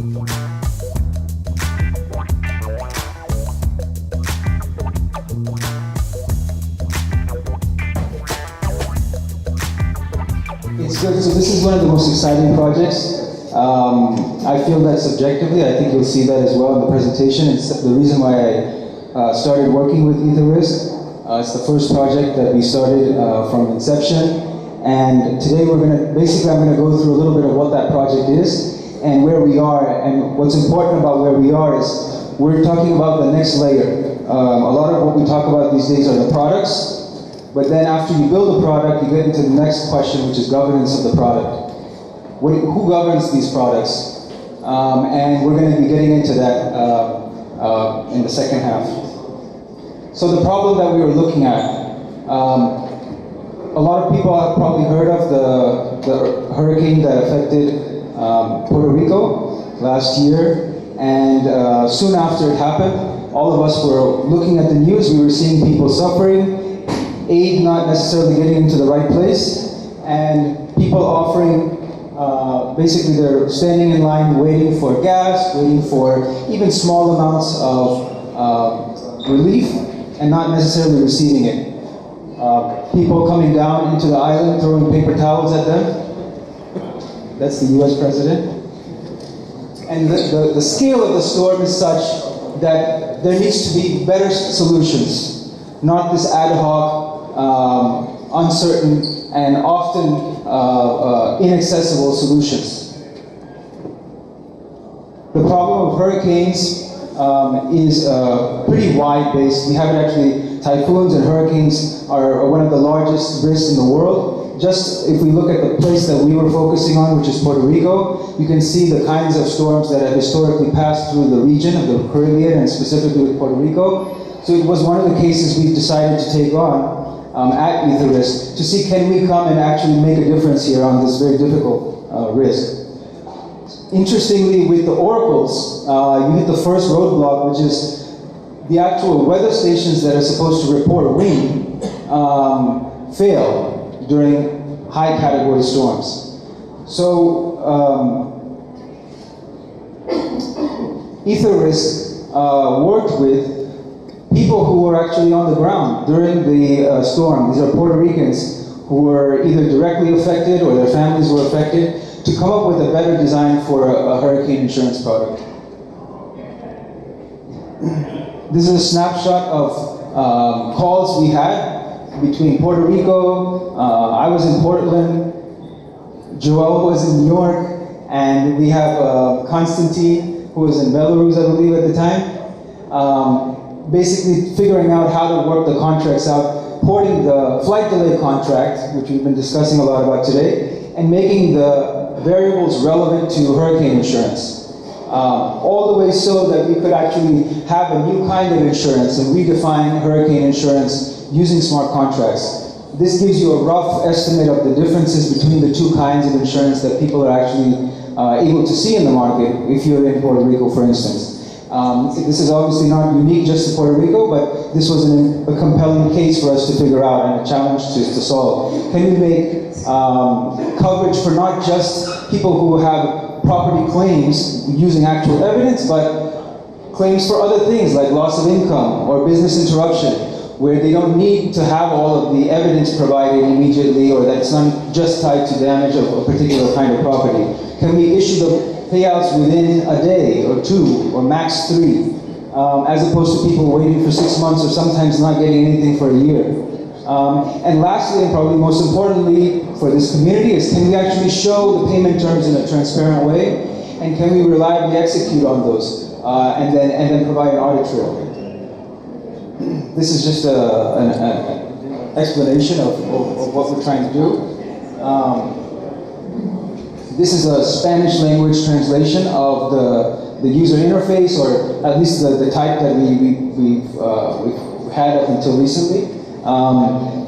It's good. So this is one of the most exciting projects. I feel that subjectively. I think you'll see that as well in the presentation. It's the reason why I started working with Etherisc. It's the first project that we started from inception. And today I'm going to go through a little bit of what that project is and where we are. And what's important about where we are is we're talking about the next layer. A lot of what we talk about these days are the products. But then after you build a product, you get into the next question, which is governance of the product. Who governs these products? And we're going to be getting into that in the second half. So the problem that we were looking at, a lot of people have probably heard of the hurricane that affected Puerto Rico last year. And soon after it happened, all of us were looking at the news. We were seeing people suffering, aid not necessarily getting into the right place, and people offering, basically they're standing in line waiting for gas, waiting for even small amounts of relief, and not necessarily receiving it. People coming down into the island, throwing paper towels at them. That's the US president. And the scale of the storm is such that there needs to be better solutions, not this ad hoc, uncertain, and often inaccessible solutions. The problem of hurricanes is pretty wide-based. We have it actually, typhoons and hurricanes are one of the largest risks in the world. Just if we look at the place that we were focusing on, which is Puerto Rico, you can see the kinds of storms that have historically passed through the region of the Caribbean, and specifically with Puerto Rico. So it was one of the cases we've decided to take on at Etherisc to see, can we come and actually make a difference here on this very difficult risk. Interestingly, with the oracles, you hit the first roadblock, which is the actual weather stations that are supposed to report wind fail during high category storms. So Etherisc worked with people who were actually on the ground during the storm. These are Puerto Ricans who were either directly affected or their families were affected, to come up with a better design for a hurricane insurance product. This is a snapshot of calls we had between Puerto Rico. I was in Portland, Joel was in New York, and we have Constantine, who was in Belarus, I believe, at the time. Basically figuring out how to work the contracts out, porting the flight delay contract, which we've been discussing a lot about today, and making the variables relevant to hurricane insurance. All the way so that we could actually have a new kind of insurance and redefine hurricane insurance using smart contracts. This gives you a rough estimate of the differences between the two kinds of insurance that people are actually able to see in the market if you're in Puerto Rico, for instance. This is obviously not unique just to Puerto Rico, but this was a compelling case for us to figure out and a challenge to solve. Can we make coverage for not just people who have property claims using actual evidence, but claims for other things like loss of income or business interruption, where they don't need to have all of the evidence provided immediately, or that it's not just tied to damage of a particular kind of property? Can we issue the payouts within a day or two or max 3, as opposed to people waiting for 6 months or sometimes not getting anything for a year? And lastly, and probably most importantly for this community, is can we actually show the payment terms in a transparent way, and can we reliably execute on those, and then provide an audit trail? This is just an explanation of what we're trying to do. This is a Spanish language translation of the user interface, or at least the type that we've had up until recently,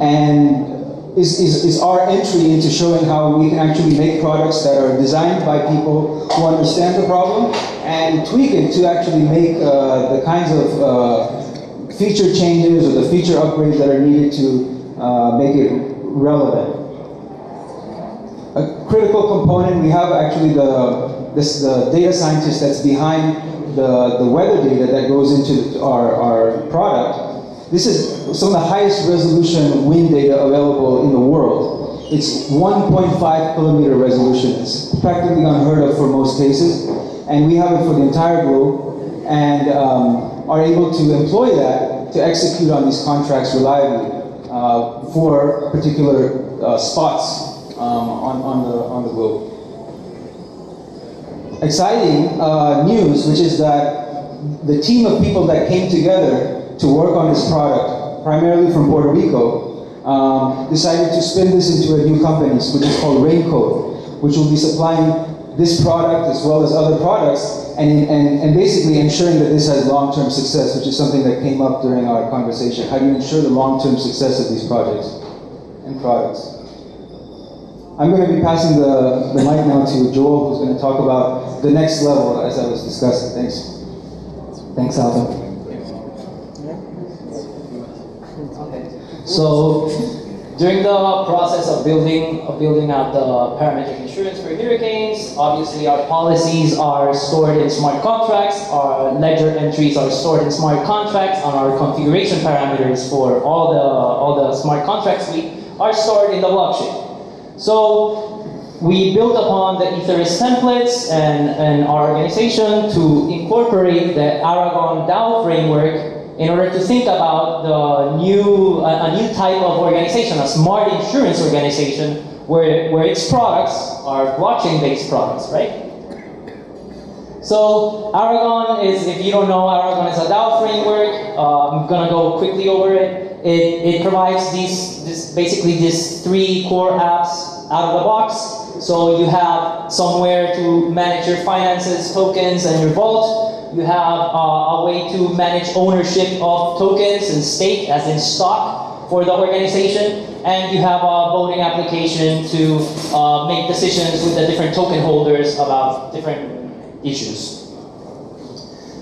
and is our entry into showing how we can actually make products that are designed by people who understand the problem and tweak it to actually make the kinds of feature changes or the feature upgrades that are needed to make it relevant. A critical component, we have actually the the data scientist that's behind the weather data that goes into our product, this is some of the highest resolution wind data available in the world. It's 1.5 kilometer resolution. It's practically unheard of for most cases. And we have it for the entire globe, and are able to employ that to execute on these contracts reliably for particular spots on the globe. Exciting news, which is that the team of people that came together to work on this product, primarily from Puerto Rico, decided to spin this into a new company, which is called Rico, which will be supplying this product as well as other products, and basically ensuring that this has long-term success, which is something that came up during our conversation. How do you ensure the long-term success of these projects and products? I'm going to be passing the mic now to Joel, who's going to talk about the next level as I was discussing. Thanks. Thanks, Alpen. So, during the process of building out the parametric insurance for hurricanes, obviously our policies are stored in smart contracts, our ledger entries are stored in smart contracts, and our configuration parameters for all the smart contract suite are stored in the blockchain. So we built upon the Etherisc templates and our organization to incorporate the Aragon DAO framework in order to think about a new type of organization, a smart insurance organization, where its products are blockchain-based products, right? So Aragon is, if you don't know, Aragon is a DAO framework. I'm gonna go quickly over it. It provides basically these 3 core apps out of the box. So you have somewhere to manage your finances, tokens, and your vault. You have a way to manage ownership of tokens and stake, as in stock, for the organization. And you have a voting application to make decisions with the different token holders about different issues.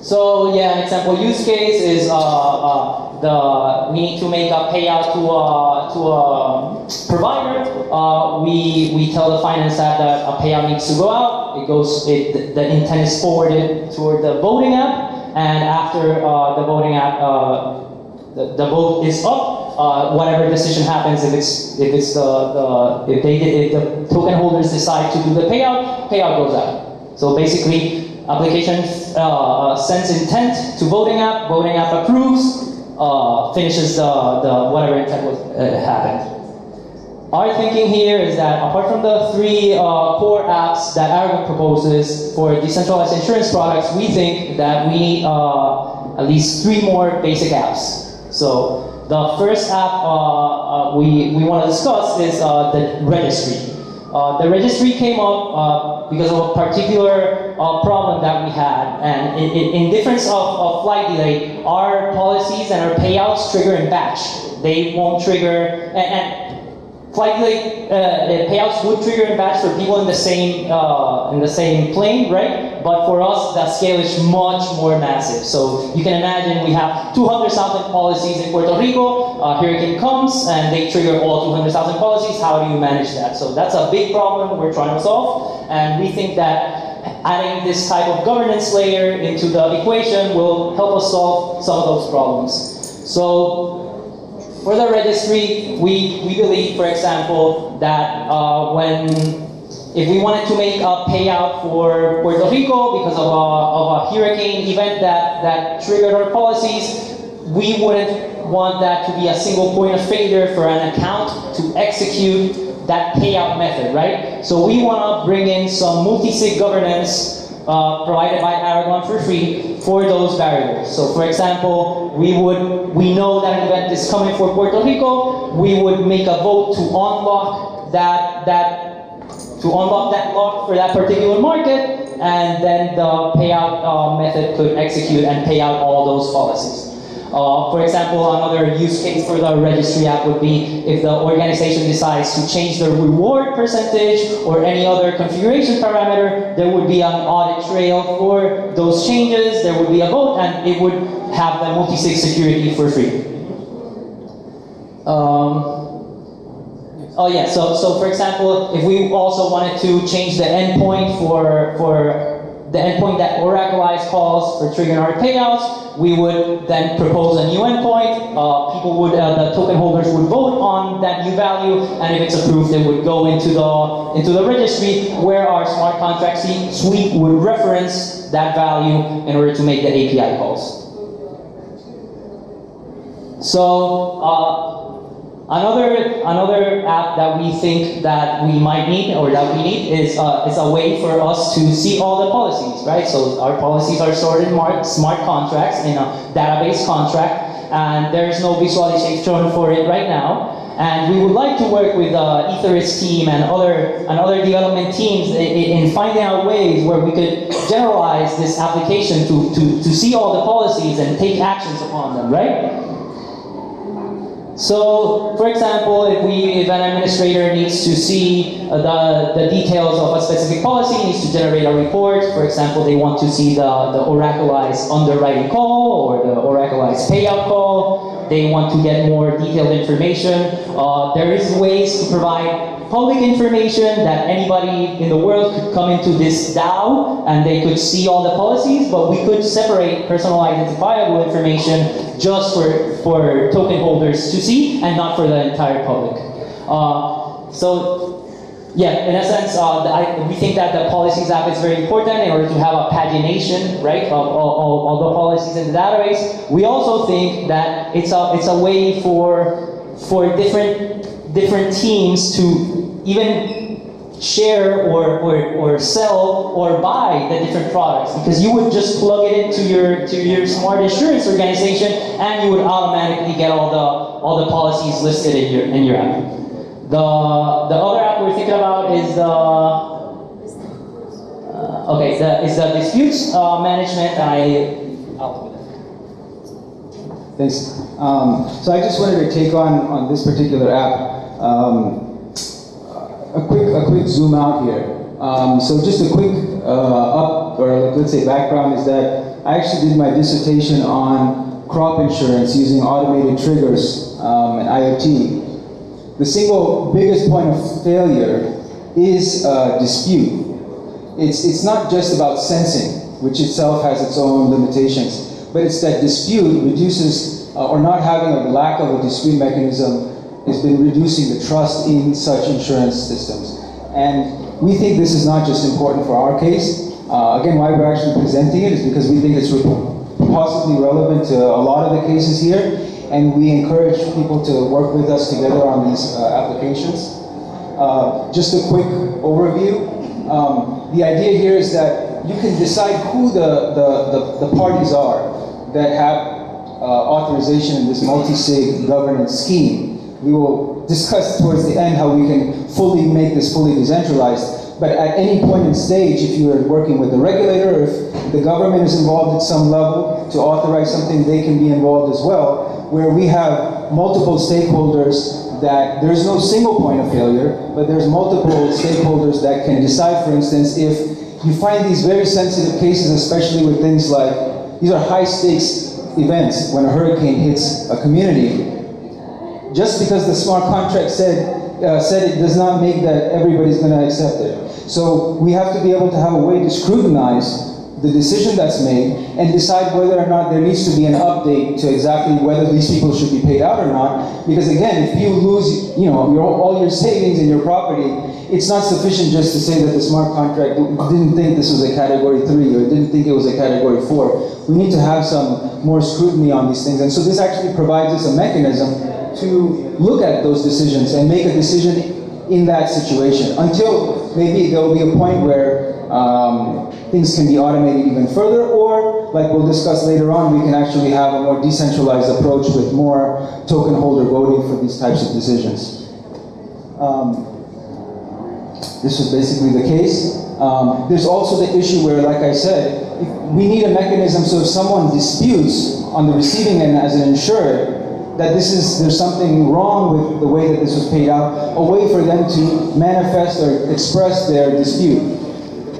So yeah, an example use case is we need to make a payout to a provider. We tell the finance app that a payout needs to go out. The intent is forwarded toward the voting app, and after the voting app, the vote is up. Whatever decision happens, if the token holders decide to do the payout goes out. So basically, application sends intent to voting app approves, finishes the whatever intent happened. Our thinking here is that apart from the 3 core apps that Aragon proposes for decentralized insurance products, we think that we need at least 3 more basic apps. So the first app we want to discuss is the registry. The registry came up because of a particular problem that we had, and in difference of flight delay, our policies and our payouts trigger in batch. They won't trigger, and flight delay payouts would trigger in batch for people in the same plane, right? But for us, that scale is much more massive. So you can imagine we have 200,000 policies in Puerto Rico. A hurricane comes and they trigger all 200,000 policies. How do you manage that? So that's a big problem we're trying to solve, and we think that adding this type of governance layer into the equation will help us solve some of those problems. So for the registry, we believe, for example, that if we wanted to make a payout for Puerto Rico because of a hurricane event that triggered our policies, we wouldn't want that to be a single point of failure for an account to execute that payout method, right? So we want to bring in some MultiState Governance provided by Aragon for free for those variables. So for example, we know that an event is coming for Puerto Rico, we would make a vote to unlock that lock for that particular market, and then the payout method could execute and pay out all those policies. For example, another use case for the registry app would be if the organization decides to change the reward percentage or any other configuration parameter, there would be an audit trail for those changes, there would be a vote, and it would have the multi-sig security for free. Oh yeah, so for example, if we also wanted to change the endpoint for the endpoint that Oracleize calls for triggering our payouts, we would then propose a new endpoint. The token holders would vote on that new value, and if it's approved, it would go into the registry, where our smart contract suite would reference that value in order to make the API calls. So another app that we think that we might need, or that we need, is a way for us to see all the policies, right? So our policies are stored in smart contracts in a database contract, and there is no visualization for it right now. And we would like to work with the Etherisc team and other development teams in finding out ways where we could generalize this application to see all the policies and take actions upon them, right? So, for example, if an administrator needs to see the details of a specific policy, needs to generate a report. For example, they want to see the Oracleize underwriting call or the Oracleize payout call. They want to get more detailed information. There is ways to provide public information that anybody in the world could come into this DAO and they could see all the policies, but we could separate personal identifiable information just for token holders to see and not for the entire public. So yeah, in a sense, we think that the policies app is very important in order to have a pagination, right, of all the policies in the database. We also think that it's a way for different teams to even share or sell or buy the different products, because you would just plug it into your smart insurance organization and you would automatically get all the policies listed in your app. The other app we're thinking about is the disputes management, and I'll do that. Thanks. So I just wanted to take on this particular app. A quick zoom out here. So just a quick let's say background is that I actually did my dissertation on crop insurance using automated triggers and IoT. The single biggest point of failure is dispute. It's not just about sensing, which itself has its own limitations, but it's that dispute reduces, or not having a lack of a dispute mechanism has been reducing the trust in such insurance systems. And we think this is not just important for our case. Again, why we're actually presenting it is because we think it's possibly relevant to a lot of the cases here, and we encourage people to work with us together on these applications. Just a quick overview. The idea here is that you can decide who the parties are that have authorization in this MultiState Governance scheme. We will discuss towards the end how we can fully make this fully decentralized. But at any point in stage, if you are working with the regulator, if the government is involved at some level to authorize something, they can be involved as well, where we have multiple stakeholders that there's no single point of failure, but there's multiple stakeholders that can decide, for instance, if you find these very sensitive cases, especially with things like, these are high stakes events when a hurricane hits a community. Just because the smart contract said it does not make that everybody's going to accept it. So we have to be able to have a way to scrutinize the decision that's made and decide whether or not there needs to be an update to exactly whether these people should be paid out or not. Because again, if you lose, all your savings in your property, it's not sufficient just to say that the smart contract didn't think this was a category 3 or didn't think it was a category 4. We need to have some more scrutiny on these things. And so this actually provides us a mechanism to look at those decisions and make a decision in that situation, until maybe there will be a point where things can be automated even further, or like we'll discuss later on, we can actually have a more decentralized approach with more token holder voting for these types of decisions. This was basically the case. There's also the issue where, like I said, we need a mechanism so if someone disputes on the receiving end as an insured, that there's something wrong with the way that this was paid out, a way for them to manifest or express their dispute.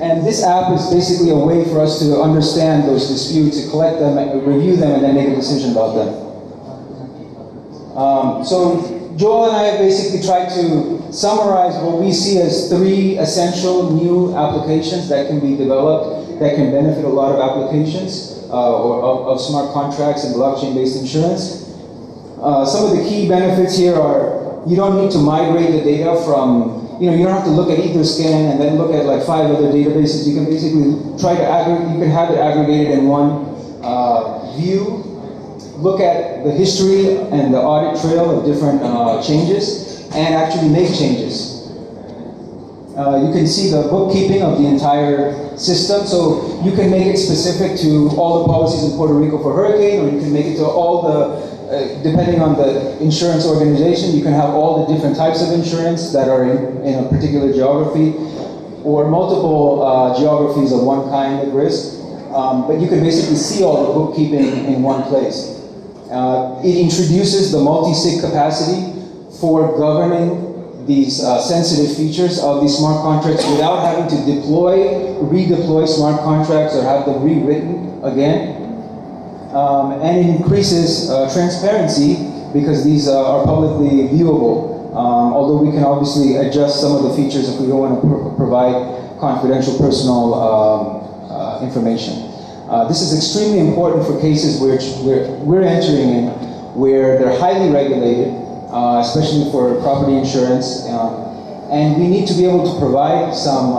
And this app is basically a way for us to understand those disputes, to collect them, review them, and then make a decision about them. So Joel and I basically tried to summarize what we see as 3 essential new applications that can be developed that can benefit a lot of applications of smart contracts and blockchain-based insurance. Some of the key benefits here are you don't need to migrate the data from, you don't have to look at Etherscan and then look at like 5 other databases. You can basically try to you can have it aggregated in one view. Look at the history and the audit trail of different changes and actually make changes. You can see the bookkeeping of the entire system, so you can make it specific to all the policies in Puerto Rico for hurricane, or you can make it to all the, depending on the insurance organization, you can have all the different types of insurance that are in a particular geography, or multiple geographies of one kind of risk. But you can basically see all the bookkeeping in one place. It introduces the multi-sig capacity for governing these sensitive features of these smart contracts without having to redeploy smart contracts or have them rewritten again. And it increases transparency because these are publicly viewable. Although we can obviously adjust some of the features if we don't want to provide confidential personal information. This is extremely important for cases which we're entering in, where they're highly regulated, especially for property insurance, and we need to be able to provide some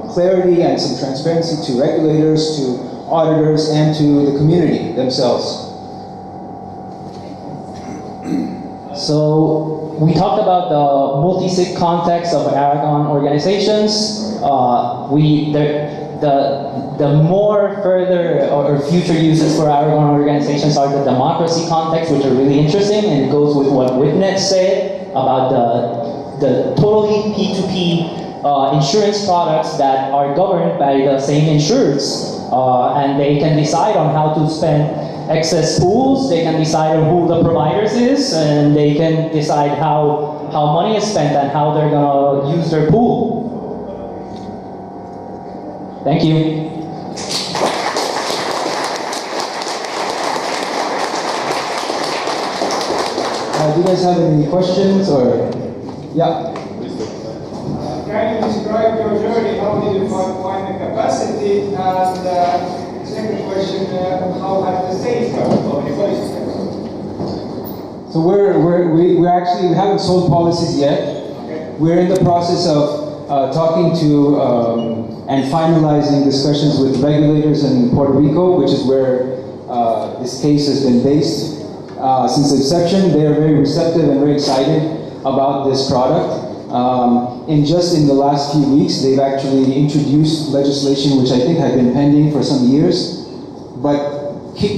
clarity and some transparency to regulators, to auditors, and to the community themselves. So we talked about the multi-sig context of Aragon organizations. The more further or future uses for Aragon organizations are the democracy context, which are really interesting, and it goes with what Witness said about the totally P2P insurance products that are governed by the same insurers, and they can decide on how to spend excess pools, they can decide on who the providers is, and they can decide how money is spent and how they're gonna use their pool. Thank you. Do you guys have any questions or? Yeah. Can you describe your journey? How did you find the capacity? And second question, how has the sales gone? So we haven't sold policies yet. Okay. We're in the process of talking to and finalizing discussions with regulators in Puerto Rico, which is where this case has been based. Since inception, they are very receptive and very excited about this product. In the last few weeks, they've actually introduced legislation which I think had been pending for some years, but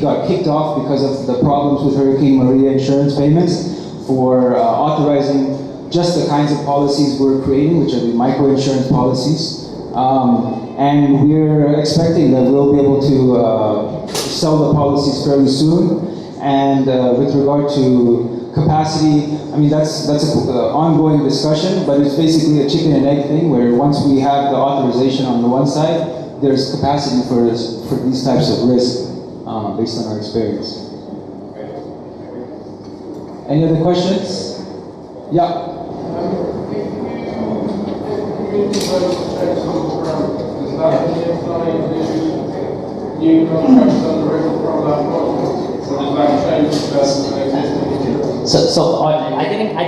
got kicked off because of the problems with Hurricane Maria insurance payments for authorizing just the kinds of policies we're creating, which are the micro-insurance policies. And we're expecting that we'll be able to sell the policies fairly soon. And with regard to capacity, I mean, that's an ongoing discussion, but it's basically a chicken and egg thing where once we have the authorization on the one side, there's capacity for these types of risk based on our experience. Any other questions? Yeah. New contracts on the river from that project. So I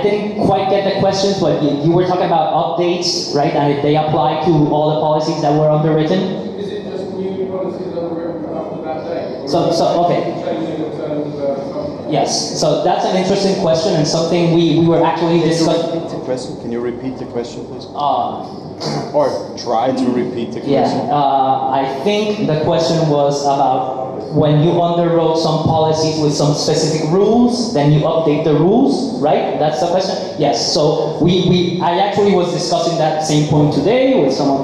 didn't quite get the questions, but you were talking about updates, right? And if they apply to all the policies that were underwritten? Is it just new policies underwritten after that day? So okay. Yes, so that's an interesting question and something we were actually discussing. Can you repeat the question, please? Or try to repeat the question. Yeah, I think the question was about when you underwrote some policies with some specific rules, then you update the rules, right? That's the question? Yes, so I actually was discussing that same point today with some of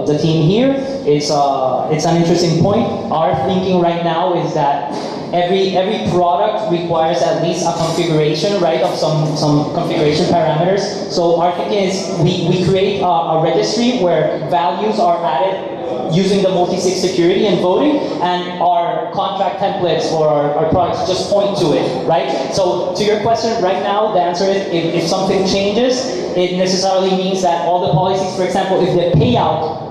the team here. It's an interesting point. Our thinking right now is that every product requires at least a configuration, right, of some configuration parameters. So our thinking is we create a registry where values are added using the multi-sig security and voting, and our contract templates for our products just point to it, right? So to your question, right now, the answer is if something changes, it necessarily means that all the policies, for example, if the payout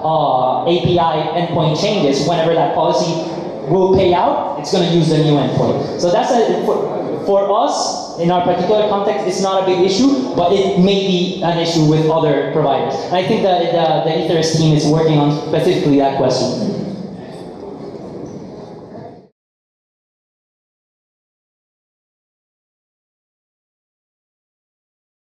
API endpoint changes, whenever that policy will pay out, it's going to use the new endpoint. So that's for us, in our particular context, it's not a big issue, but it may be an issue with other providers. And I think that the Etherisc team is working on specifically that question.